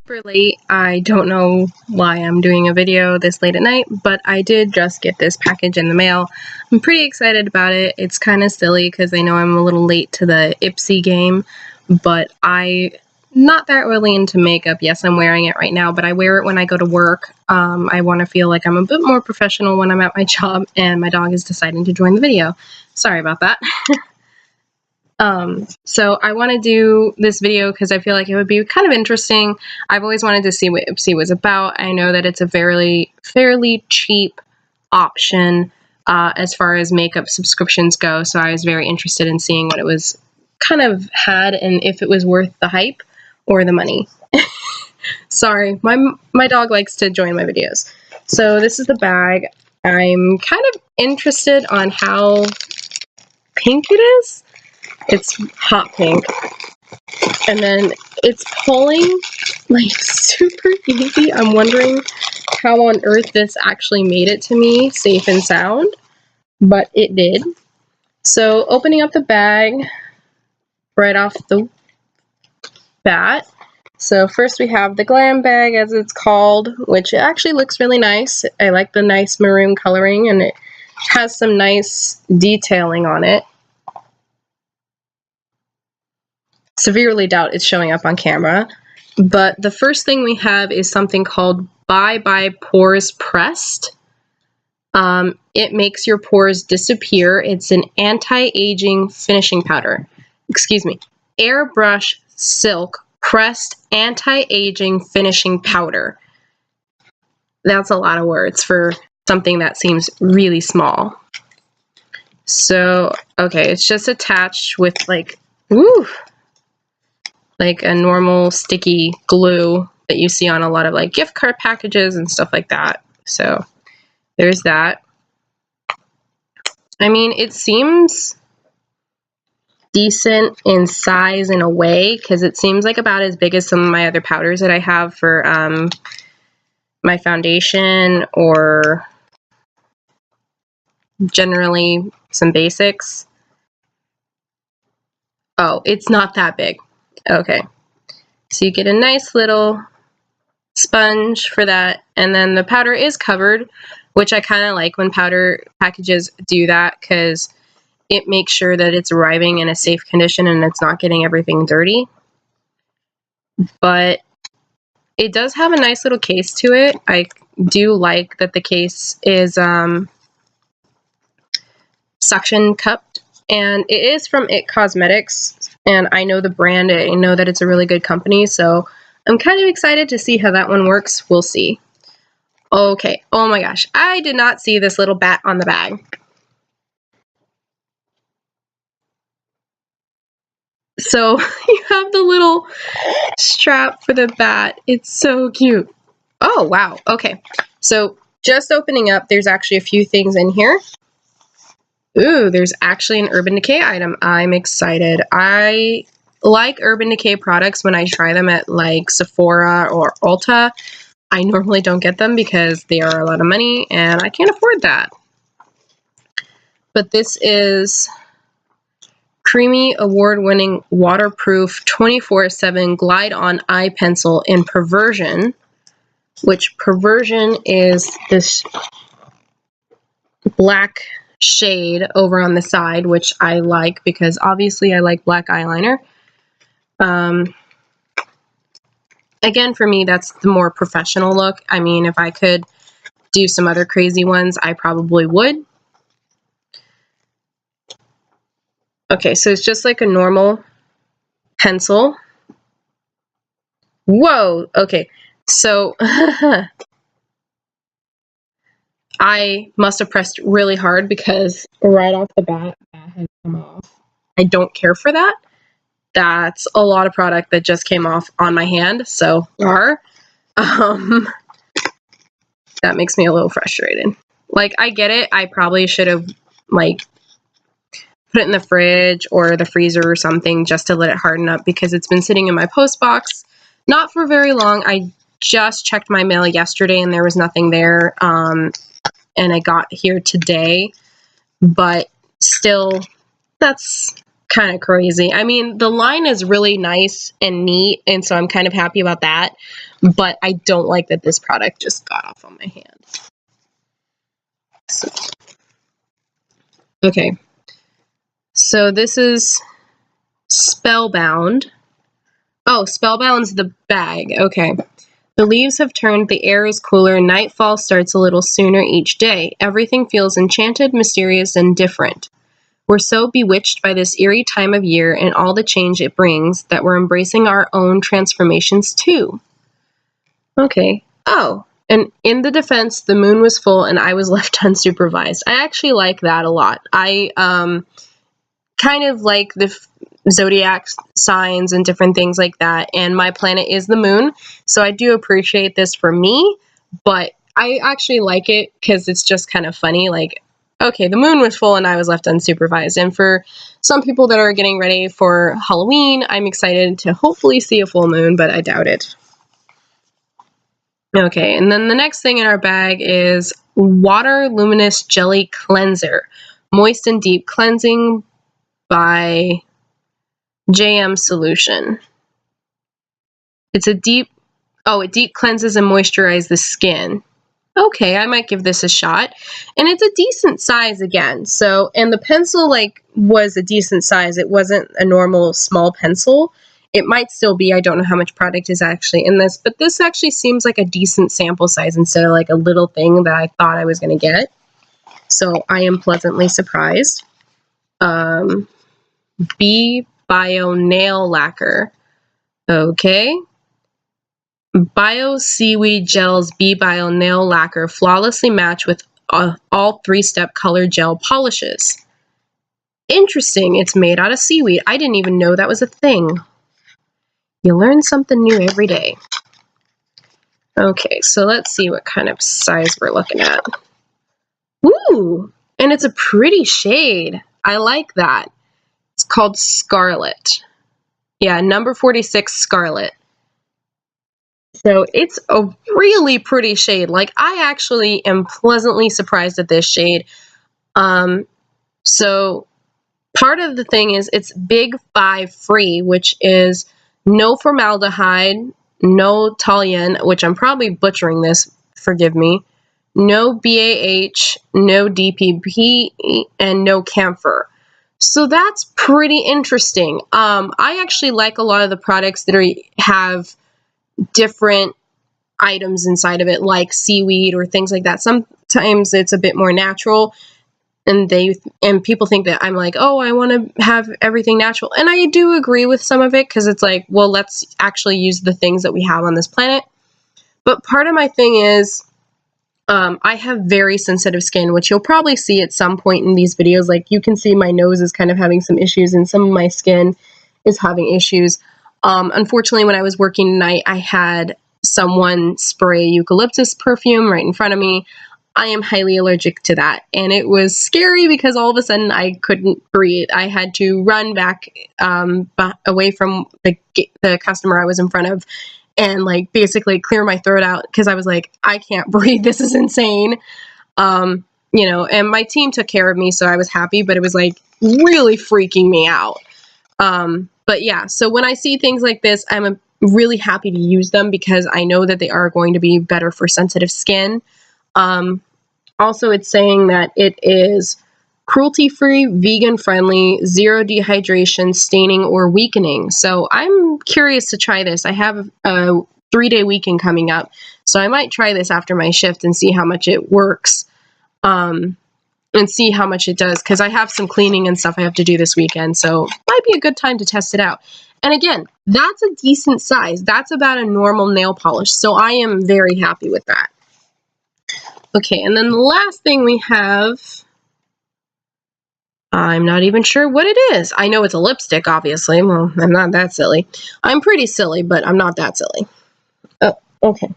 Super late. I don't know why I'm doing a video this late at night, but I did just get this package in the mail. I'm pretty excited about it. It's kind of silly because I know I'm a little late to the Ipsy game, but I'm not that really into makeup. Yes, I'm wearing it right now, but I wear it when I go to work. I want to feel like I'm a bit more professional when I'm at my job, and my dog is deciding to join the video. Sorry about that. So I want to do this video because I feel like it would be kind of interesting. I've always wanted to see what Ipsy was about. I know that it's a fairly cheap option as far as makeup subscriptions go, so I was very interested in seeing what it was kind of had and if it was worth the hype or the money. Sorry, my dog likes to join my videos. So this is the bag. I'm kind of interested on how pink it is. It's hot pink, and then it's pulling like super easy. I'm wondering how on earth this actually made it to me safe and sound, but it did. So opening up the bag right off the bat. So first we have the glam bag, as it's called, which actually looks really nice. I like the nice maroon coloring, and it has some nice detailing on it. Severely doubt it's showing up on camera, but the first thing we have is something called Bye Bye Pores Pressed. It makes your pores disappear. It's an anti-aging finishing powder. Excuse me, airbrush silk pressed anti-aging finishing powder. That's a lot of words for something that seems really small. So, okay, it's just attached with like a normal sticky glue that you see on a lot of like gift card packages and stuff like that. So there's that. I mean, it seems decent in size in a way because it seems like about as big as some of my other powders that I have for my foundation or generally some basics. Oh, it's not that big. Okay. So you get a nice little sponge for that, and then the powder is covered, which I kind of like when powder packages do that because it makes sure that it's arriving in a safe condition and it's not getting everything dirty. But it does have a nice little case to it. I do like that the case is suction cupped, and it is from It Cosmetics, and I know the brand. I know that it's a really good company, so I'm kind of excited to see how that one works. We'll see. Okay, oh my gosh, I did not see this little bat on the bag. So you have the little strap for the bat. It's so cute. Oh, wow. Okay, so just opening up, there's actually a few things in here. Ooh, there's actually an Urban Decay item. I'm excited. I like Urban Decay products when I try them at like Sephora or Ulta. I normally don't get them because they are a lot of money and I can't afford that. But this is Creamy award-winning waterproof 24/7 glide-on eye pencil in Perversion, which Perversion is this black shade over on the side, which I like because obviously I like black eyeliner. Again, for me, that's the more professional look. I mean, if I could do some other crazy ones, I probably would. Okay, so it's just like a normal pencil. Whoa, okay, so I must have pressed really hard because right off the bat, that has come off. I don't care for that. That's a lot of product that just came off on my hand, so that makes me a little frustrated. Like, I get it. I probably should have, like, put it in the fridge or the freezer or something just to let it harden up because it's been sitting in my post box, not for very long. I just checked my mail yesterday and there was nothing there, and I got here today, but still, that's kind of crazy. I mean, the line is really nice and neat, and so I'm kind of happy about that, but I don't like that this product just got off on my hand. So, okay. So this is Spellbound. Oh, Spellbound's the bag. Okay. The leaves have turned, the air is cooler, nightfall starts a little sooner each day. Everything feels enchanted, mysterious, and different. We're so bewitched by this eerie time of year and all the change it brings that we're embracing our own transformations too. Okay. Oh, and in the defense, the moon was full and I was left unsupervised. I actually like that a lot. I kind of like the zodiac signs and different things like that, and my planet is the moon, so I do appreciate this for me, but I actually like it because it's just kind of funny, like, okay, the moon was full and I was left unsupervised, and for some people that are getting ready for Halloween, I'm excited to hopefully see a full moon, but I doubt it. Okay, and then the next thing in our bag is Water Luminous Jelly Cleanser, Moist and Deep Cleansing by JM Solution. It's a deep cleanses and moisturizes the skin. Okay, I might give this a shot. And it's a decent size again. So, and the pencil was a decent size. It wasn't a normal small pencil. It might still be. I don't know how much product is actually in this, but this actually seems like a decent sample size instead of like a little thing that I thought I was going to get. So I am pleasantly surprised. Bee Bio Nail Lacquer. Okay. Bio Seaweed Gel's Bee Bio Nail Lacquer flawlessly match with all 3-step color gel polishes. Interesting. It's made out of seaweed. I didn't even know that was a thing. You learn something new every day. Okay, so let's see what kind of size we're looking at. Ooh, and it's a pretty shade. I like that. It's called Scarlet. Yeah, number 46 Scarlet. So it's a really pretty shade. Like, I actually am pleasantly surprised at this shade. So part of the thing is it's Big 5 free, which is no formaldehyde, no toluene, which I'm probably butchering this, forgive me, no BAH, no DPP, and no camphor. So that's pretty interesting. I actually like a lot of the products that have different items inside of it, like seaweed or things like that. Sometimes it's a bit more natural, and people think that I'm like, oh, I want to have everything natural. And I do agree with some of it, because it's like, well, let's actually use the things that we have on this planet. But part of my thing is, I have very sensitive skin, which you'll probably see at some point in these videos. Like, you can see my nose is kind of having some issues, and some of my skin is having issues. Unfortunately, when I was working tonight, I had someone spray eucalyptus perfume right in front of me. I am highly allergic to that, and it was scary because all of a sudden I couldn't breathe. I had to run back away from the customer I was in front of, and like basically clear my throat out, because I was like, I can't breathe. This is insane. And my team took care of me, so I was happy, but it was like really freaking me out. But yeah, so when I see things like this, I'm really happy to use them, because I know that they are going to be better for sensitive skin. Also, it's saying that it is cruelty-free, vegan-friendly, zero dehydration, staining, or weakening. So I'm curious to try this. I have a 3-day weekend coming up, so I might try this after my shift and see how much it works, and see how much it does, because I have some cleaning and stuff I have to do this weekend, so it might be a good time to test it out. And again, that's a decent size. That's about a normal nail polish, so I am very happy with that. Okay, and then the last thing we have, I'm not even sure what it is. I know it's a lipstick, obviously. Well, I'm not that silly. I'm pretty silly, but I'm not that silly. Oh, okay.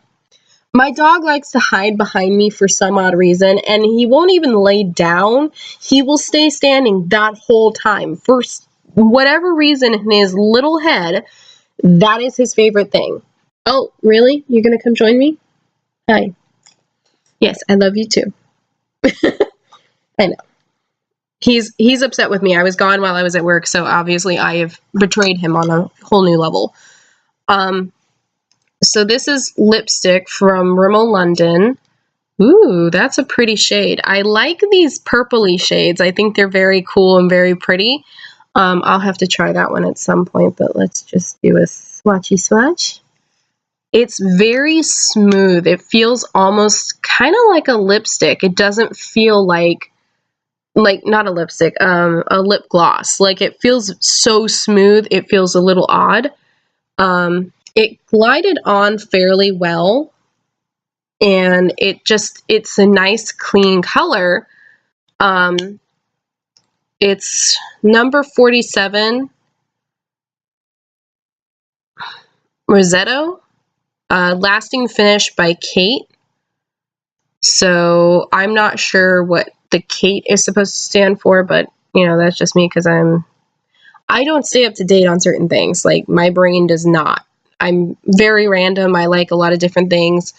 My dog likes to hide behind me for some odd reason, and he won't even lay down. He will stay standing that whole time. For whatever reason in his little head, that is his favorite thing. Oh, really? You're going to come join me? Hi. Yes, I love you too. I know. He's upset with me. I was gone while I was at work, so obviously I have betrayed him on a whole new level. So this is lipstick from Rimmel London. Ooh, that's a pretty shade. I like these purpley shades. I think they're very cool and very pretty. I'll have to try that one at some point, but let's just do a swatchy swatch. It's very smooth. It feels almost kind of like a lipstick. It doesn't feel like not a lipstick, a lip gloss. Like, it feels so smooth, it feels a little odd. It glided on fairly well, and it's a nice clean color. It's number 47, Rosetto, lasting finish by Kate. So I'm not sure what the Kate is supposed to stand for, but that's just me, because I don't stay up to date on certain things. Like, my brain does not. I'm very random. I like a lot of different things.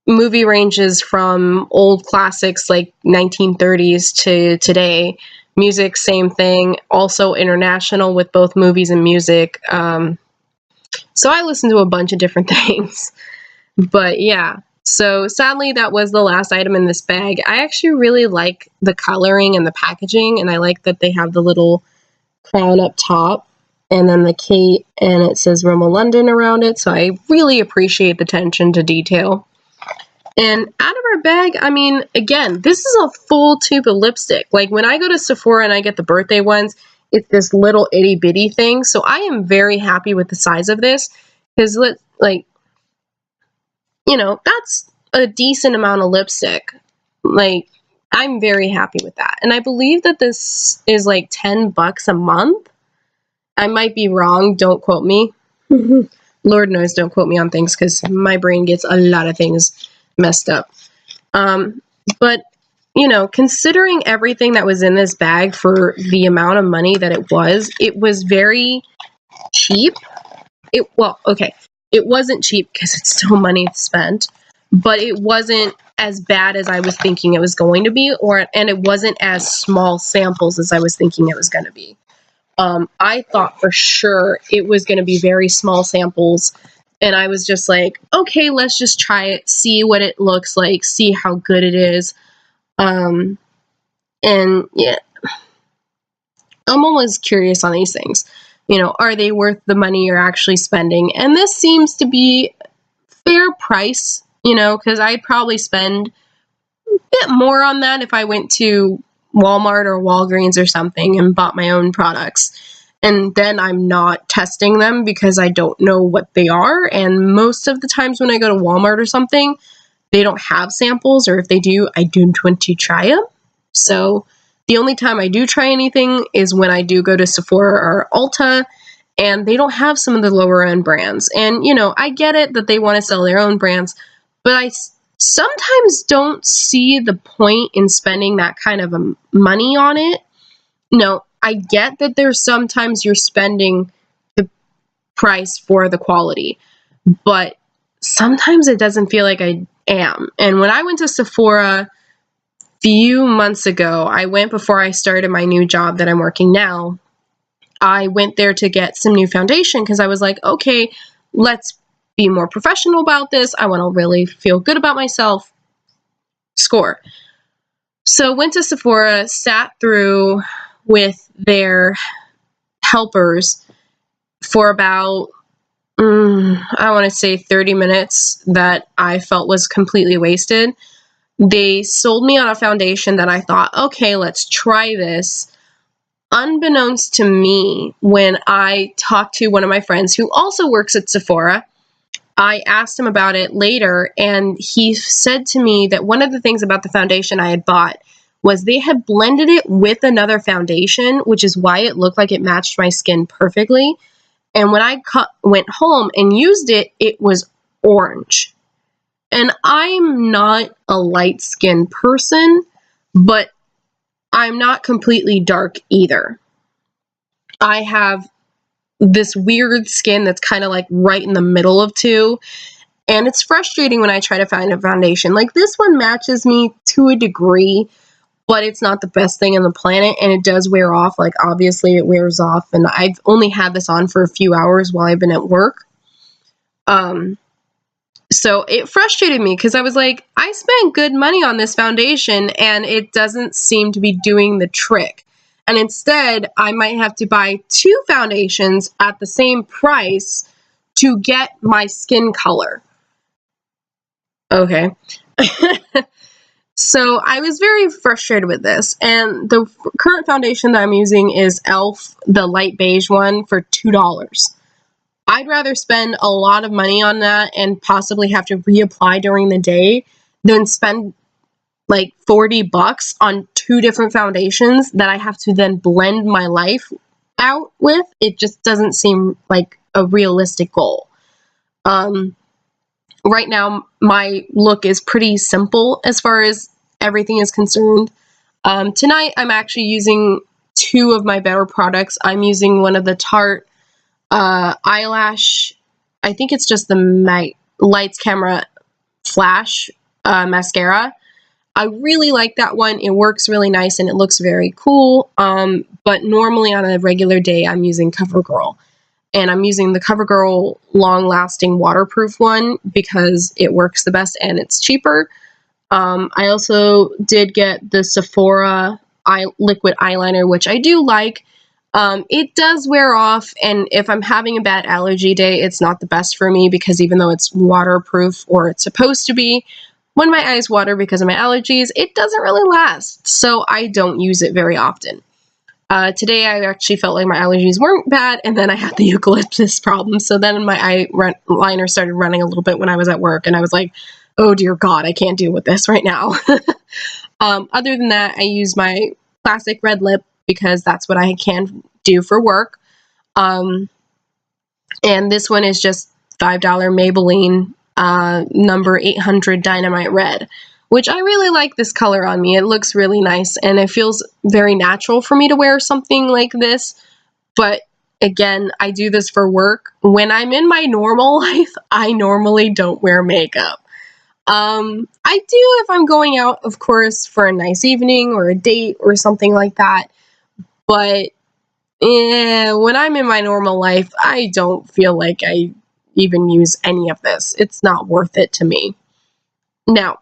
Movie ranges from old classics like 1930s to today. Music, same thing. Also international with both movies and music. So I listen to a bunch of different things. But yeah. So sadly, that was the last item in this bag. I actually really like the coloring and the packaging, and I like that they have the little crown up top and then the Kate, and it says Rimmel London around it. So I really appreciate the attention to detail. And out of our bag, I mean, again, this is a full tube of lipstick. Like, when I go to Sephora and I get the birthday ones, it's this little itty bitty thing. So I am very happy with the size of this, because that's a decent amount of lipstick. Like, I'm very happy with that. And I believe that this is like $10 a month. I might be wrong. Don't quote me. Lord knows, don't quote me on things, because my brain gets a lot of things messed up. But considering everything that was in this bag for the amount of money that it was very cheap. It wasn't cheap, because it's still money spent, but it wasn't as bad as I was thinking it was going to be, and it wasn't as small samples as I was thinking it was going to be. I thought for sure it was going to be very small samples, and I was just like, okay, let's just try it, see what it looks like, see how good it is. And yeah, I'm always curious on these things. Are they worth the money you're actually spending? And this seems to be fair price, because I'd probably spend a bit more on that if I went to Walmart or Walgreens or something and bought my own products. And then I'm not testing them, because I don't know what they are. And most of the times when I go to Walmart or something, they don't have samples, or if they do, I don't want to try them. So the only time I do try anything is when I do go to Sephora or Ulta, and they don't have some of the lower end brands. And, I get it that they want to sell their own brands, but I sometimes don't see the point in spending that kind of money on it. I get that there's sometimes you're spending the price for the quality, but sometimes it doesn't feel like I am. And when I went to Sephora few months ago, I went before I started my new job that I'm working now. I went there to get some new foundation, because I was like, okay, let's be more professional about this. I want to really feel good about myself. Score. So went to Sephora, sat through with their helpers for about, I want to say 30 minutes that I felt was completely wasted. They sold me on a foundation that I thought, okay, let's try this. Unbeknownst to me, when I talked to one of my friends who also works at Sephora, I asked him about it later, and he said to me that one of the things about the foundation I had bought was they had blended it with another foundation, which is why it looked like it matched my skin perfectly. And when I went home and used it, it was orange. And I'm not a light-skinned person, but I'm not completely dark either. I have this weird skin that's kind of like right in the middle of two. And it's frustrating when I try to find a foundation. Like, this one matches me to a degree, but it's not the best thing on the planet, and it does wear off. Like, obviously it wears off, and I've only had this on for a few hours while I've been at work. So it frustrated me because I was like, I spent good money on this foundation and it doesn't seem to be doing the trick. And instead, I might have to buy 2 foundations at the same price to get my skin color. Okay. So I was very frustrated with this. And the current foundation that I'm using is e.l.f., the light beige one, for $2. I'd rather spend a lot of money on that and possibly have to reapply during the day than spend like $40 on 2 different foundations that I have to then blend my life out with. It just doesn't seem like a realistic goal. Right now, my look is pretty simple as far as everything is concerned. Tonight, I'm actually using 2 of my better products. I'm using one of the Tarte eyelash, I think it's just the Lights Camera Flash mascara. I really like that one. It works really nice and it looks very cool. But normally on a regular day, I'm using CoverGirl. And I'm using the CoverGirl long-lasting waterproof one because it works the best and it's cheaper. I also did get the Sephora liquid eyeliner, which I do like. It does wear off, and if I'm having a bad allergy day, it's not the best for me because even though it's waterproof, or it's supposed to be, when my eyes water because of my allergies, it doesn't really last, so I don't use it very often. Today I actually felt like my allergies weren't bad, and then I had the eucalyptus problem, so then my eyeliner started running a little bit when I was at work, and I was like, oh dear God, I can't deal with this right now. Other than that, I use my classic red lip because that's what I can do for work. And this one is just $5 Maybelline number 800 Dynamite Red, which I really like this color on me. It looks really nice and it feels very natural for me to wear something like this. But again, I do this for work. When I'm in my normal life, I normally don't wear makeup. I do if I'm going out, of course, for a nice evening or a date or something like that. But when I'm in my normal life, I don't feel like I even use any of this. It's not worth it to me. Now,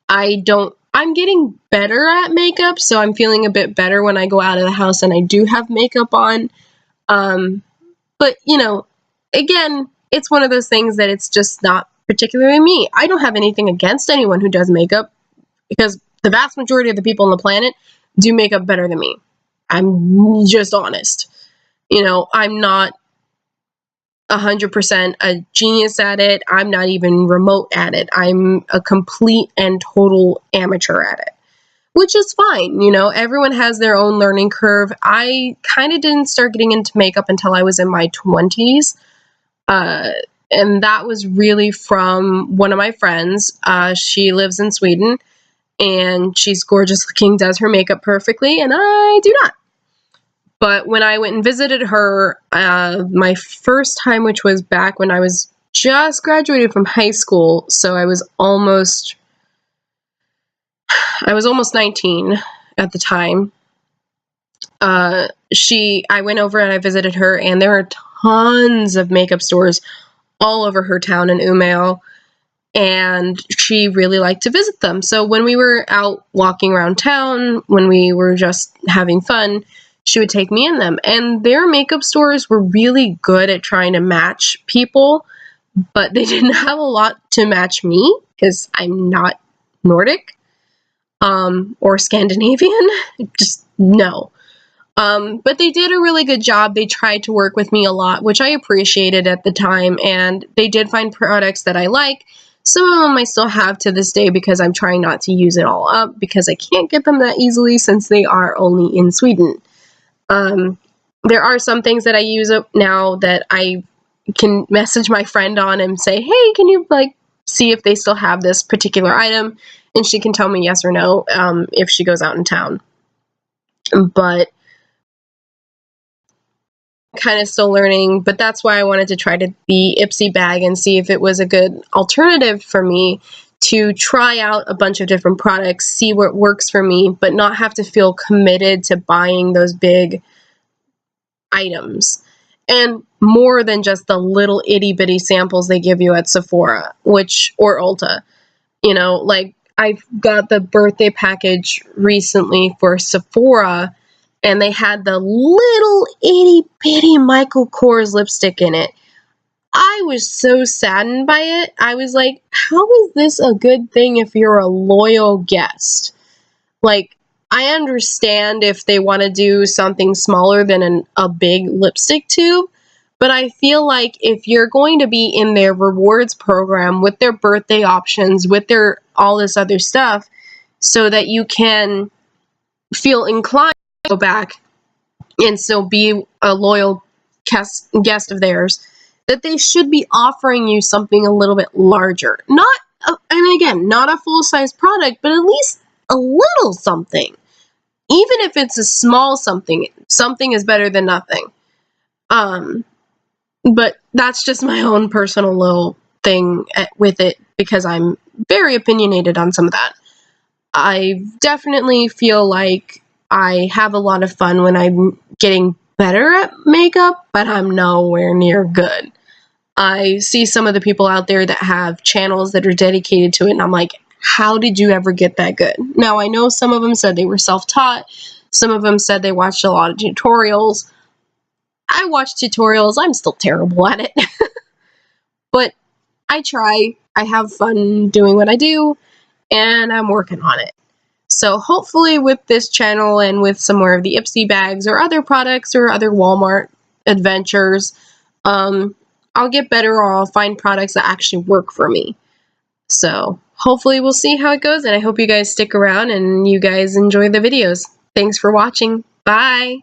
I'm getting better at makeup, so I'm feeling a bit better when I go out of the house and I do have makeup on. But, you know, again, it's one of those things that it's just not particularly me. I don't have anything against anyone who does makeup because the vast majority of the people on the planet do makeup better than me. I'm just honest. You know, I'm not 100% a genius at it. I'm not even remote at it. I'm a complete and total amateur at it, which is fine. You know, everyone has their own learning curve. I kind of didn't start getting into makeup until I was in my 20s. And that was really from one of my friends. She lives in Sweden and she's gorgeous looking, does her makeup perfectly, and I do not. But when I went and visited her, my first time, which was back when I was just graduated from high school, so I was almost 19 at the time. I went over and I visited her, and there are tons of makeup stores all over her town in Umeå, and she really liked to visit them. So when we were out walking around town, when we were just having fun, she would take me in them. And their makeup stores were really good at trying to match people, but they didn't have a lot to match me because I'm not Nordic or Scandinavian. Just no. But they did a really good job. They tried to work with me a lot, which I appreciated at the time, and they did find products that I like. Some of them I still have to this day because I'm trying not to use it all up because I can't get them that easily since they are only in Sweden. There are some things that I use up now that I can message my friend on and say, hey, can you see if they still have this particular item? And she can tell me yes or no if she goes out in town. But kind of still learning, but that's why I wanted to try the Ipsy bag and see if it was a good alternative for me to try out a bunch of different products, see what works for me, but not have to feel committed to buying those big items. and more than just the little itty bitty samples they give you at Sephora, or Ulta. You know, like I got the birthday package recently for Sephora, and they had the little itty bitty Michael Kors lipstick in it. I was so saddened by it. I was like, how is this a good thing if you're a loyal guest? Like, I understand if they want to do something smaller than a big lipstick tube, but I feel like if you're going to be in their rewards program with their birthday options, with their all this other stuff, so that you can feel inclined to go back and still be a loyal guest of theirs, that they should be offering you something a little bit larger. And again, not a full-size product, but at least a little something. Even if it's a small something, something is better than nothing. But that's just my own personal little thing with it, because I'm very opinionated on some of that. I definitely feel like I have a lot of fun when I'm getting better at makeup, but I'm nowhere near good. I see some of the people out there that have channels that are dedicated to it, and I'm like, how did you ever get that good? Now, I know some of them said they were self-taught. Some of them said they watched a lot of tutorials. I watch tutorials. I'm still terrible at it. But I try. I have fun doing what I do, and I'm working on it. So hopefully with this channel and with some more of the Ipsy bags or other products or other Walmart adventures, I'll get better, or I'll find products that actually work for me. So hopefully we'll see how it goes, and I hope you guys stick around and you guys enjoy the videos. Thanks for watching. Bye!